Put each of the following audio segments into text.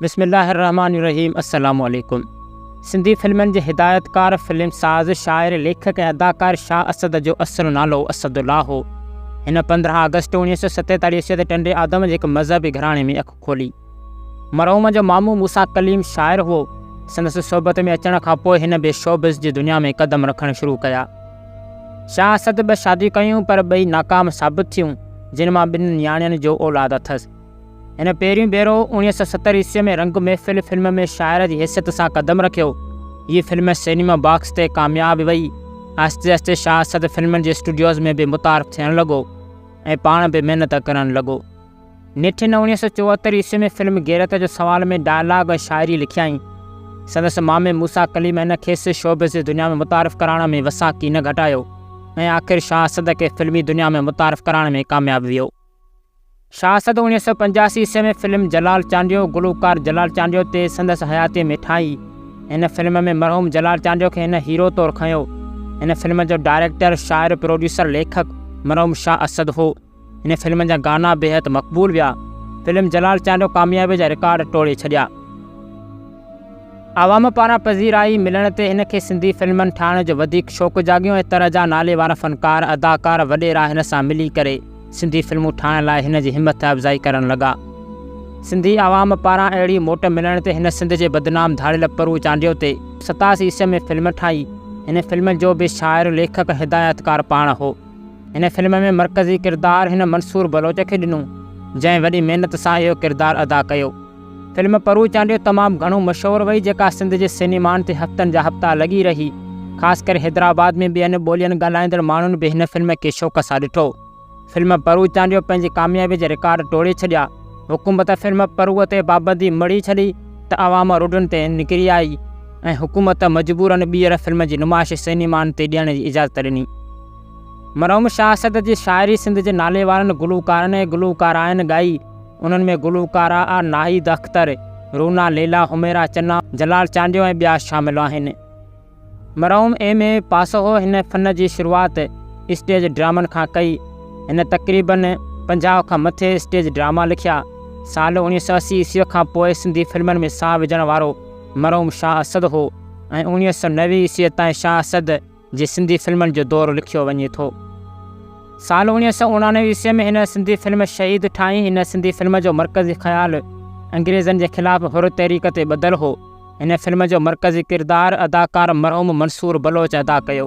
बिस्मिल्लाहिर्रहमानिर्रहीम। अस्सलामु अलैकुम। सिंधी फिल्मनि जे हिदायतकार, फिल्म साज़, शाइर, लेखक ऐं अदाकार शाह असद जो असुलु नालो असदुल्ला हो। हिन 15 अगस्त 1947 ईस्वी ते टंडे आदम जे हिकु मज़हबी घराणे में अखि खोली। मरहूम जो मामू मूसा कलीम शाइर हो। संदसि सोबत में अचण खां पोइ हिन बि शोबिज़ जी दुनिया में क़दम रखणु शुरू कया। शाह असद 2 शादियूं कयूं, पर ॿई नाकाम साबित थियूं, जिन मां 2 नियाणियुनि जो औलाद अथसि। हिन पहिरियों भेरो 1970 ईस्वी में रंग महफ़िल फिल्म में शाइर जी हैसियत सां क़दम रखियो। हीअ फिल्म सिनेमा बॉक्स ते कामयाबु वई। आहिस्ते आहिस्ते शाह असद फिल्मनि जे स्टूडियोज़ में बि मुतारफ़ थियणु लॻो ऐं पाण बि महिनत करणु लॻो। नेठि 1974 ईस्वी में फिल्म गैरत जो सवाल में डायलॉग ऐं शाइरी लिखियाई। संदसि मामे मूसा कलीम हिन खेसि शोबिज़ जी दुनिया में मुतारफ़ कराइण में वसाकी न घटायो ऐं आख़िर शाह असद खे फिल्मी दुनिया में मुतारफ़ कराइण में कामयाबु वियो। शाह असद 1985 ईस्वी में फिल्म जलाल चांडियो, गुलूकार जलाल चांडियो ते संदसि हयाती में ठाही। हिन फिल्म में मरहूम जलाल चांडियो खे हिन हीरो तौरु खयो। हिन फिल्म जो डायरेक्टर, शाइर, प्रोड्यूसर, लेखक मरहूम शाह असद हो। हिन फिल्म जा गाना बेहद मक़बूल विया। फिल्म जलाल चांडियो कामयाबी जा रिकॉर्ड टोड़े छॾिया। आवाम पारां पज़ीर आई मिलण ते हिन खे सिंधी फिल्मनि ठाहिण जो वधीक शौक़ु जाॻियो ऐं तरह जा नाले वारा फ़नकार, अदाकार, वॾेरा हिन सां मिली करे सिंधी फिल्मूं ठाहिण लाइ हिन जी हिमत अफ़ज़ाई करणु लॻा। सिंधी आवाम पारां अहिड़ी मोट मिलण ते हिन सिंध जे बदनाम धाड़ियल परू चांडियो ते 87 ईस्वी में फिल्म ठाही। हिन फिल्म जो बि शाइर, लेखक, हिदायतकार पाण हो। हिन फिल्म में मरकज़ी किरदारु हिन मंसूर बलोच खे ॾिनो, जंहिं वॾी महिनत सां इहो किरदारु अदा कयो। फिल्म परू चांडियो तमामु घणो मशहूरु वई, जेका सिंध जे सिनेमाउनि ते हफ़्तनि जा हफ़्ता लॻी रही। ख़ासि करे हैदराबाद में ॿियनि ॿोलियुनि ॻाल्हाईंदड़ माण्हुनि बि हिन फिल्म खे शौक़ सां ॾिठो। फिल्म परू चांडियो पंहिंजी कामयाबी जा रिकॉर्ड टोड़े छॾिया। हुकूमत फिल्म परूअ ते पाबंदी मड़ी छॾी त अवाम रोडनि ते निकिरी आई ऐं हुकूमत मजबूरन ॿीहर फिल्म जी नुमाइश सिनेमाउनि ते ॾियण जी इजाज़त ॾिनी। मरहूम शाह असद जी शाइरी सिंध जे नाले वारनि गुलूकारनि ऐं गुलूकाराइनि ॻाई। उन्हनि में गुलूकारा नाहिद अख्तर, रूना, लैला, हुमेरा चन्ना, जलाल चांडियो ऐं ॿिया शामिल आहिनि। मरहूम M.A. पास हो। हिन फ़न जी शुरूआति स्टेज ड्रामनि खां कई। हिन तक़रीबन 50 खां मथे स्टेज ड्रामा लिखिया। साल 1980 ईस्वी खां पोइ सिंधी फिल्मनि में साह विझण वारो मरहूम शाह असद हो ऐं 1990 ईस्वी ताईं शाह असद जे सिंधी फिल्मनि जो दौरु लिखियो वञे थो। साल 1989 ईस्वी में हिन सिंधी फिल्म शहीद ठाही। हिन सिंधी फिल्म जो मरकज़ी ख़्यालु अंग्रेज़नि जे ख़िलाफ़ु हुर तहरीक ते ॿधलु हो। हिन फिल्म जो मरकज़ी किरदारु अदाकार मरहूम मंसूर बलोच अदा कयो।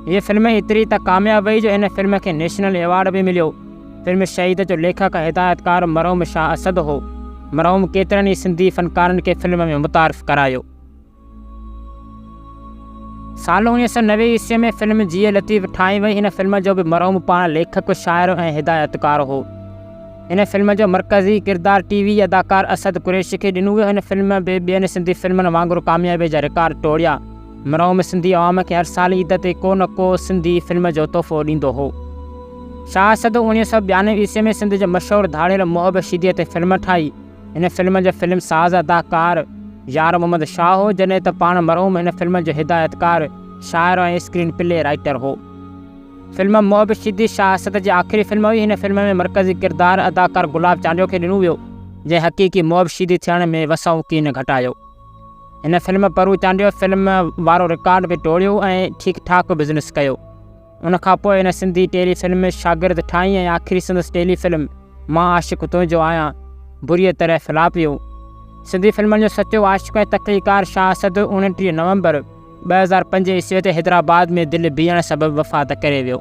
हीअ फिल्म एतिरी त कामयाबु वई जो हिन फिल्म खे नेशनल अवार्ड बि मिलियो। फिल्म शहीद जो लेखक हिदायतकार मरहूम शाह असद हो। मरहूम केतिरनि ई सिंधी फ़नकारनि खे फिल्म में मुतारफ़ करायो। साल 1990 ईस्वी में फिल्म जीए लतीफ़ ठाही वई। हिन फिल्म जो बि मरहूम पाण लेखक, शाइर ऐं हिदायतकार हो। हिन फिल्म जो मरकज़ी किरदारु TV अदाकार असद कुरैशी खे ॾिनो वियो। हिन फिल्म बि ॿियनि सिंधी फिल्मनि वांगुरु कामयाबी जा रिकॉर्ड टोड़िया। मरहूम सिंधी आवाम खे हर साल ईद ते को न को सिंधी फिल्म जो तोहफ़ो ॾींदो हो। शाह असद 1992 ईस्वी में सिंध जो मशहूरु धाड़ियल मोहब शीदीअ ते फिल्म ठाही। हिन फिल्म जो फिल्म साज़ अदाकार यार मोहम्मद शाह हो, जॾहिं त पाण मरहूम हिन फिल्म जो हिदायतकार, शाइर ऐं स्क्रीन प्ले राइटर हो। फिल्म मोहब शीदी शाह असद जी आख़िरी फिल्म हुई। हिन फिल्म में मरकज़ी किरदारु अदाकार गुलाब चांडियो खे ॾिनो वियो, जंहिं हक़ीक़ी मोहब शीदी थियण में वसाऊं की न घटायो। हिन फिल्म परू चांडियो फिल्म वारो रिकॉर्ड बि टोड़ियो ऐं ठीकु ठाक बिज़नेस कयो। उनखां पोइ हिन सिंधी टेली फिल्म शागिर्द ठाही ऐं आख़िरी संदसि टेली फिल्म मां आशिक़ तुंहिंजो आहियां बुरीअ तरह फ्लॉप वियो। सिंधी फिल्मनि जो सचो आशिक़ ऐं तख़लीकार शाह असद 29 नवंबर 2005 ईस्वी ते हैदराबाद में दिलि बीहण सबबि वफ़ात करे वियो।